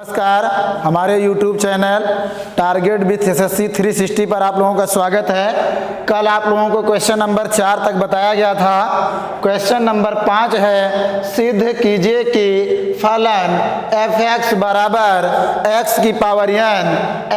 नमस्कार, हमारे YouTube channel target with SSC 360 पर आप लोगों का स्वागत है। कल आप लोगों को क्वेश्चन नंबर 4 तक बताया गया था। क्वेश्चन नंबर 5 है, सिद्ध कीजिए कि फलन f(x) बराबर x की पावर n,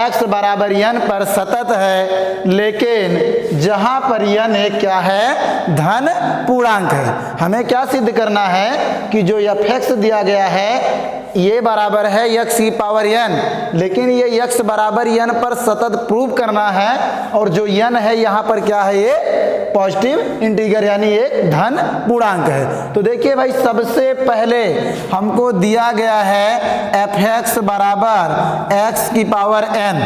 x बराबर n पर सतत है, लेकिन जहां पर n एक क्या है, धन पूर्णांक है। हमें क्या सिद्ध करना है कि जो f(x) दिया गया है ये बराबर है x की पावर n, लेकिन ये x बराबर n पर सतत प्रूव करना है, और जो n है यहाँ पर क्या है, ये पॉजिटिव इंटीजर यानी एक धन पूर्णांक है। तो देखिए भाई, सबसे पहले हमको दिया गया है f(x) बराबर x की पावर n।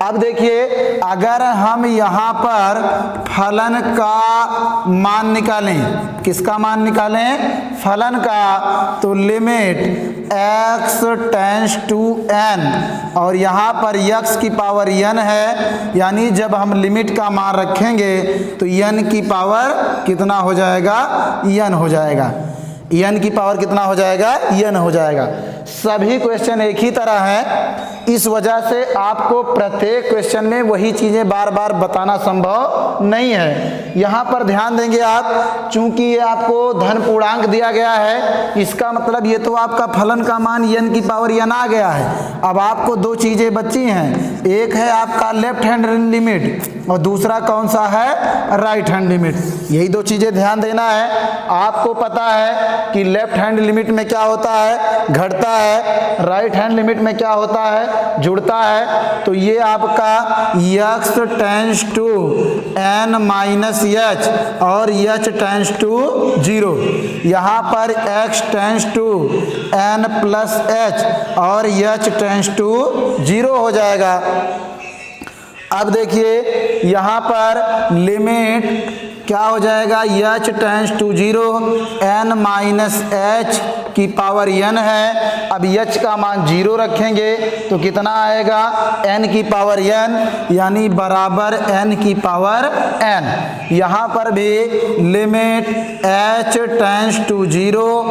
अब देखिए, अगर हम यहाँ पर फलन का मान निकालें, किसका मान निकालें, फलन का, तो limit x tends to n, और यहाँ पर x की पावर n है, यानी जब हम लिमिट का मान रखेंगे तो n की पावर कितना हो जाएगा, n हो जाएगा। n की पावर कितना हो जाएगा, n हो जाएगा। सभी क्वेश्चन एक ही तरह है, इस वजह से आपको प्रत्येक क्वेश्चन में वही चीजें बार बार बताना संभव नहीं है। यहाँ पर ध्यान देंगे आप, चूंकि ये आपको धन पूर्णांक दिया गया है, इसका मतलब ये तो आपका फलन का मान n की पावर n आ गया है। अब आपको दो चीजें बची हैं, एक है आपका लेफ्ट हैंड लिमिट और दूसरा कौन सा है, राइट हैंड लिमिट। यही दो चीजें ध्यान देना है। आपको पता है कि लेफ्ट हैंड लिमिट में क्या होता है, घटता है, राइट हैंड लिमिट में क्या होता है, जुड़ता है। तो ये आपका x tends to n minus h और h टेंड्स टू 0, यहाँ पर x tends to n plus h और h टेंड्स टू 0 हो जाएगा। अब देखिए, यहाँ पर लिमिट क्या हो जाएगा, h tends to 0, n minus h की पावर n है। अब h का मान 0 रखेंगे तो कितना आएगा, n की पावर n, यानी बराबर n की पावर n। यहाँ पर भी limit h tends to 0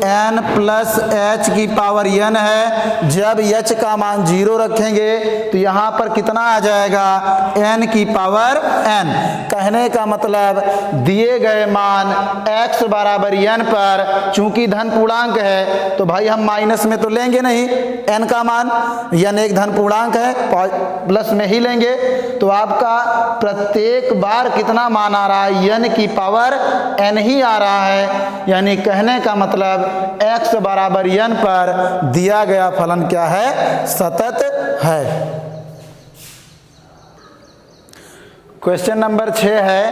n plus h की पावर n है। जब h का मान 0 रखेंगे तो यहाँ पर कितना आ जाएगा, n की पावर n। कहने का मतलब दिए गए मान x बराबर n पर, चूंकि धन पूर्णांक है तो भाई हम माइनस में तो लेंगे नहीं n का मान, n एक धन पूर्णांक है, प्लस में ही लेंगे। तो आपका प्रत्येक बार कितना मान आ रहा है, n की पावर n ही आ रहा है। यानी कहने का मतलब x बराबर n पर दिया गया फलन क्या है, सतत है। क्वेश्चन नंबर 6 है,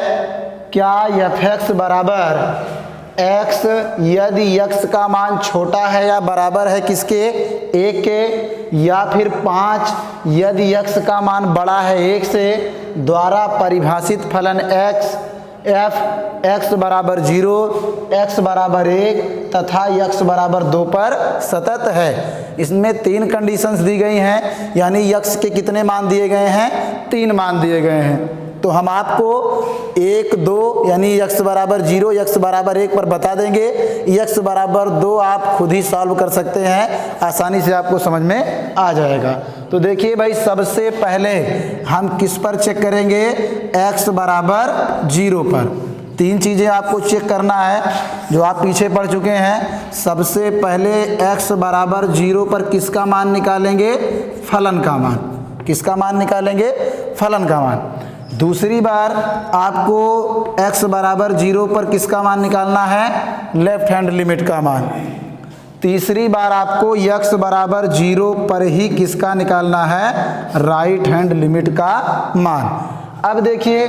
क्या f(x) बराबर x यदि x का मान छोटा है या बराबर है किसके, 1 के, या फिर 5 यदि x का मान बड़ा है 1 से, द्वारा परिभाषित फलन x बराबर 0, x बराबर 1 तथा x बराबर 2 पर सतत है। इसमें 3 कंडीशंस दी गई हैं, यानी x के कितने मान दिए गए हैं, 3 मान दिए गए हैं। तो हम आपको 1, 2 यानी x बराबर 0, x बराबर 1 पर बता देंगे। x बराबर 2 आप खुद ही सॉल्व कर सकते हैं, आसानी से आपको समझ में आ जाएगा। तो देखिए भाई, सबसे पहले हम किस पर चेक करेंगे, x बराबर 0 पर। 3 चीज़ें आपको चेक करना है जो आप पीछे पढ़ चुके हैं। सबसे पहले x बराबर 0 पर किसका मान निकालेंगे, फलन का मान। किसका मान निकालेंगे, फलन का मान। दूसरी बार आपको x बराबर 0 पर किसका मान निकालना है, लेफ्ट हैंड लिमिट का मान। तीसरी बार आपको x बराबर 0 पर ही किसका निकालना है, राइट हैंड लिमिट का मान। अब देखिए,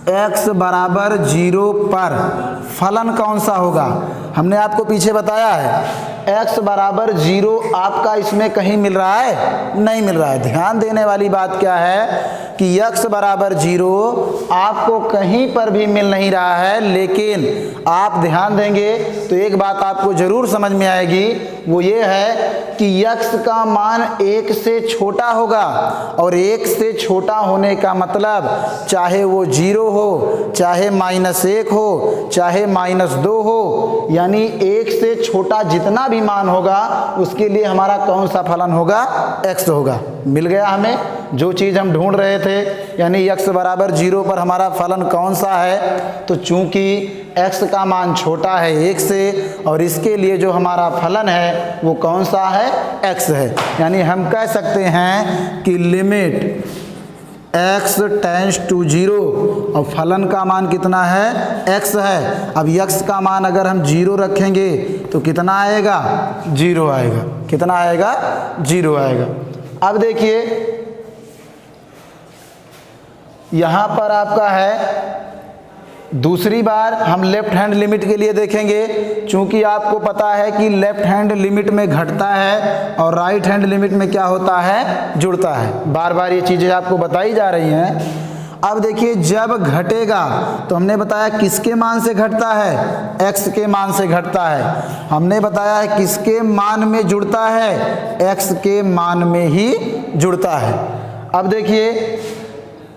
x बराबर 0 पर फलन कौन सा होगा, हमने आपको पीछे बताया है। x बराबर 0 आपका इसमें कहीं मिल रहा है, नहीं मिल रहा है। ध्यान देने वाली बात क्या है कि x बराबर 0 आपको कहीं पर भी मिल नहीं रहा है, लेकिन आप ध्यान देंगे तो एक बात आपको जरूर समझ में आएगी, वो ये है कि x का मान 1 से छोटा होगा, और 1 से छोटा होने का मतलब चाहे वो 0 हो, चाहे -1 हो, चाहे -2 हो, यानी 1 से छोटा जितना भी मान होगा उसके लिए हमारा कौन सा फलन होगा? x होगा। मिल गया हमें जो चीज़ हम ढूंढ रहे थे, यानी x बराबर 0 पर हमारा फलन कौन सा है? तो चूंकि x का मान छोटा है 1 से, और इसके लिए जो हमारा फलन है वो कौन सा है? x है। यानी हम कह सकते हैं कि लिमिट x टेंड्स टू 0 और फलन का मान कितना है? x है। अब x का मान अगर हम 0 रखेंगे तो कितना आएगा? 0 आएगा। कितना आएगा? 0 आएगा। अब देखिए यहाँ पर आपका है, दूसरी बार हम लेफ्ट हैंड लिमिट के लिए देखेंगे। चूंकि आपको पता है कि लेफ्ट हैंड लिमिट में घटता है और राइट हैंड लिमिट में क्या होता है? जुड़ता है। बार बार ये चीज़ें आपको बताई जा रही हैं। अब देखिए जब घटेगा तो हमने बताया किसके मान से घटता है? x के मान से घटता है। हमने बताया है किसके मान में जुड़ता है? x के मान में ही जुड़ता है। अब देखिए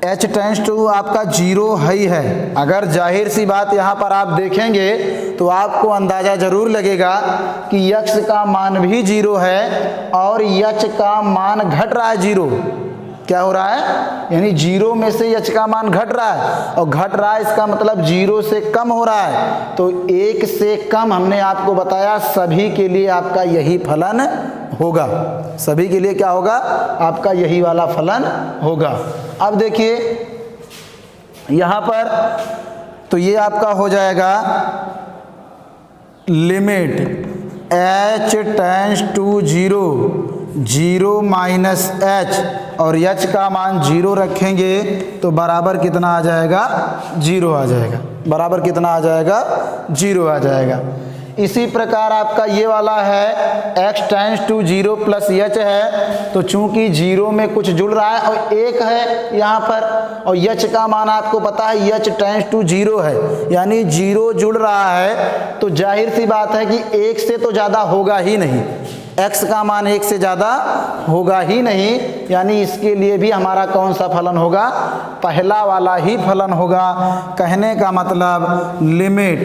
h टेंड्स टू आपका 0 ही है। अगर जाहिर सी बात यहाँ पर आप देखेंगे तो आपको अंदाज़ा ज़रूर लगेगा कि x का मान भी 0 है और h का मान घट रहा है 0। क्या हो रहा है? यानी 0 में से h का मान घट रहा है, और घट रहा है इसका मतलब 0 से कम हो रहा है। तो 1 से कम हमने आपको बताया सभी के लिए आपका यही फलन होगा। सभी के लिए क्या होगा? आपका यही वाला फलन होगा। अब देखिए यहाँ पर तो ये आपका हो जाएगा limit h tends to 0 minus h, और h का मान 0 रखेंगे तो बराबर कितना आ जाएगा? 0 आ जाएगा। बराबर कितना आ जाएगा? 0 आ जाएगा। इसी प्रकार आपका ये वाला है x tends to 0 plus h है, तो चूंकि 0 में कुछ जुड़ रहा है और 1 है यहाँ पर, और h का मान आपको पता है h टेंड्स टू 0 है, यानी 0 जुड़ रहा है, तो जाहिर सी बात है कि 1 से तो ज़्यादा होगा ही नहीं। x का मान 1 से ज़्यादा होगा ही नहीं, यानी इसके लिए भी हमारा कौन सा फलन होगा? पहला वाला ही फलन होगा। कहने का मतलब लिमिट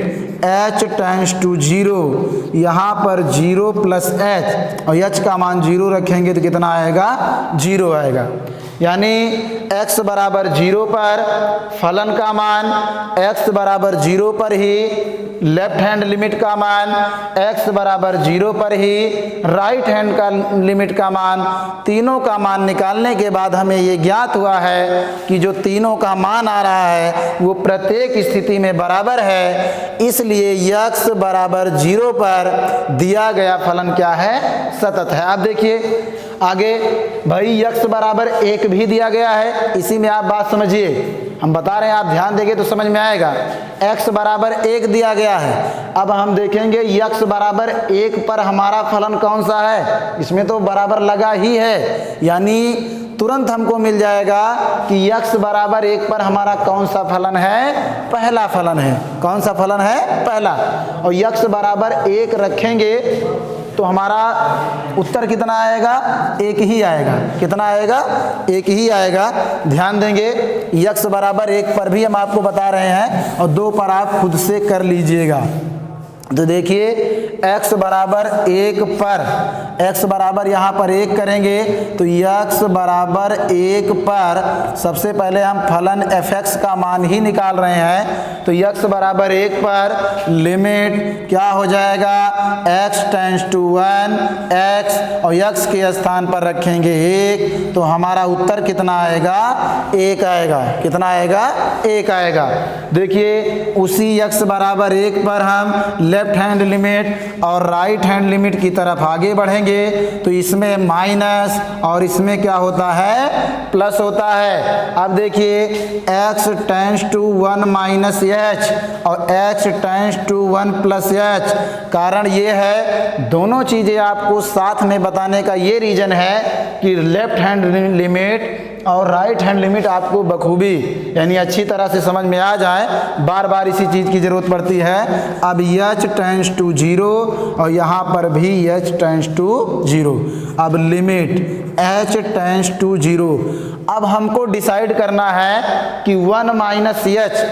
h टेंड्स टू 0, यहाँ पर 0 प्लस h, और h का मान 0 रखेंगे तो कितना आएगा? 0 आएगा। यानी x बराबर 0 पर फलन का मान, x बराबर 0 पर ही लेफ्ट हैंड लिमिट का मान, x बराबर 0 पर ही राइट हैंड का लिमिट का मान, तीनों का मान निकालने के बाद हमें ये ज्ञात हुआ है कि जो तीनों का मान आ रहा है वो प्रत्येक स्थिति में बराबर है। इसलिए x बराबर 0 पर दिया गया फलन क्या है? सतत है। आप देखिए आगे भाई x बराबर 1 भी दिया गया है। इसी में आप बात समझिए, हम बता रहे हैं, आप ध्यान देंगे तो समझ में आएगा। x बराबर 1 दिया गया है। अब हम देखेंगे x बराबर 1 पर हमारा फलन कौन सा है? इसमें तो बराबर लगा ही है, यानी तुरंत हमको मिल जाएगा कि x बराबर 1 पर हमारा कौन सा फलन है? पहला फलन है। कौन सा फलन है? पहला। और x बराबर 1 रखेंगे तो हमारा उत्तर कितना आएगा? 1 ही आएगा। कितना आएगा? 1 ही आएगा। ध्यान देंगे x बराबर 1 पर भी हम आपको बता रहे हैं, और 2 पर आप खुद से कर लीजिएगा। तो देखिए x बराबर 1 पर, x बराबर यहाँ पर 1 करेंगे तो x बराबर 1 पर सबसे पहले हम फलन fx का मान ही निकाल रहे हैं। तो x बराबर 1 पर लिमिट क्या हो जाएगा? x टेंड्स टू 1 x, और x के स्थान पर रखेंगे 1, तो हमारा उत्तर कितना आएगा? 1 आएगा। कितना आएगा? 1 आएगा। देखिए उसी x बराबर 1 पर हम लेफ्ट हैंड लिमिट और राइट हैंड लिमिट की तरफ आगे बढ़ेंगे तो इसमें माइनस और इसमें क्या होता है? प्लस होता है। अब देखिए x tends to 1 minus h और x tends to 1 plus h। कारण ये है, दोनों चीज़ें आपको साथ में बताने का ये रीज़न है कि लेफ्ट हैंड लिमिट और राइट हैंड लिमिट आपको बखूबी यानी अच्छी तरह से समझ में आ जाए। बार बार इसी चीज़ की ज़रूरत पड़ती है। अब h h टेंस टू 0 और यहाँ पर भी h टेंस टू 0। अब लिमिट h टेंस टू 0। अब हमको डिसाइड करना है कि 1 माइनस h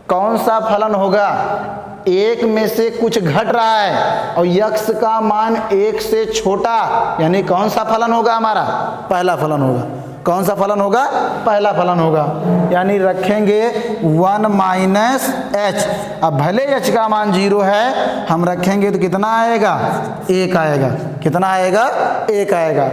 कौन सा फलन होगा। एक में से कुछ घट रहा है और यक्स का मान एक से छोटा, यानी कौन सा फलन होगा हमारा, पहला फलन होगा। कौन सा फलन होगा, पहला फलन होगा। यानी रखेंगे 1 माइनस एच। अब भले एच का मान 0 है, हम रखेंगे तो कितना आएगा, 1 आएगा। कितना आएगा, 1 आएगा।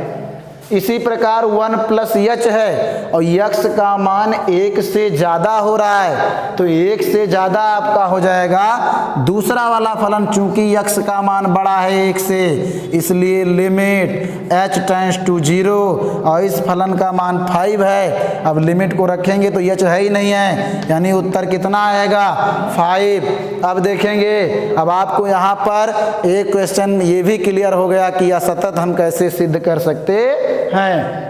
इसी प्रकार 1 प्लस एच है और यक्स का मान 1 से ज़्यादा हो रहा है, तो 1 से ज़्यादा आपका हो जाएगा दूसरा वाला फलन। चूंकि यक्स का मान बड़ा है 1 से, इसलिए लिमिट h टेंस टू 0 और इस फलन का मान 5 है। अब लिमिट को रखेंगे तो h है ही नहीं है, यानी उत्तर कितना आएगा, 5। अब देखेंगे, अब आपको यहाँ पर एक क्वेश्चन ये भी क्लियर हो गया कि असतत हम कैसे सिद्ध कर सकते हैं।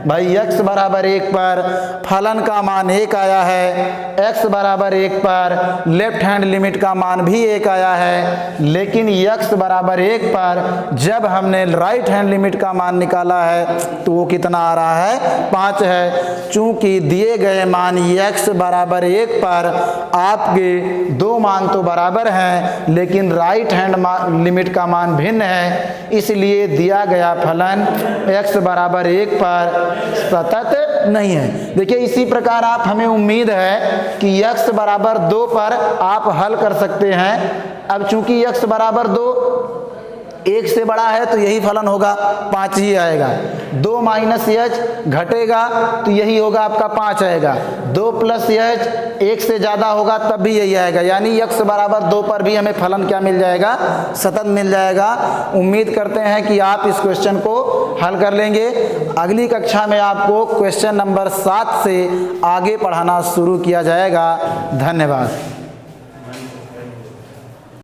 भाई x बराबर 1 पर फलन का मान 1 आया है, x बराबर 1 पर लेफ्ट हैंड लिमिट का मान भी 1 आया है, लेकिन x बराबर 1 पर जब हमने राइट हैंड लिमिट का मान निकाला है तो वो कितना आ रहा है, 5 है। चूंकि दिए गए मान x बराबर 1 पर आपके दो मान तो बराबर हैं, लेकिन राइट हैंड लिमिट का मान भिन्न है, इसलिए दिया गया फलन x बराबर 1 पर सतत नहीं है। देखिए, इसी प्रकार आप, हमें उम्मीद है कि x बराबर 2 पर आप हल कर सकते हैं। अब चूंकि x बराबर 2 1 से बड़ा है तो यही फलन होगा, 5 ही आएगा। 2 माइनस h घटेगा तो यही होगा आपका 5 आएगा। 2 प्लस h 1 से ज़्यादा होगा तब भी यही आएगा, यानी x बराबर 2 पर भी हमें फलन क्या मिल जाएगा, सतत मिल जाएगा। उम्मीद करते हैं कि आप इस क्वेश्चन को हल कर लेंगे। अगली कक्षा में आपको क्वेश्चन नंबर 7 से आगे पढ़ाना शुरू किया जाएगा। धन्यवाद।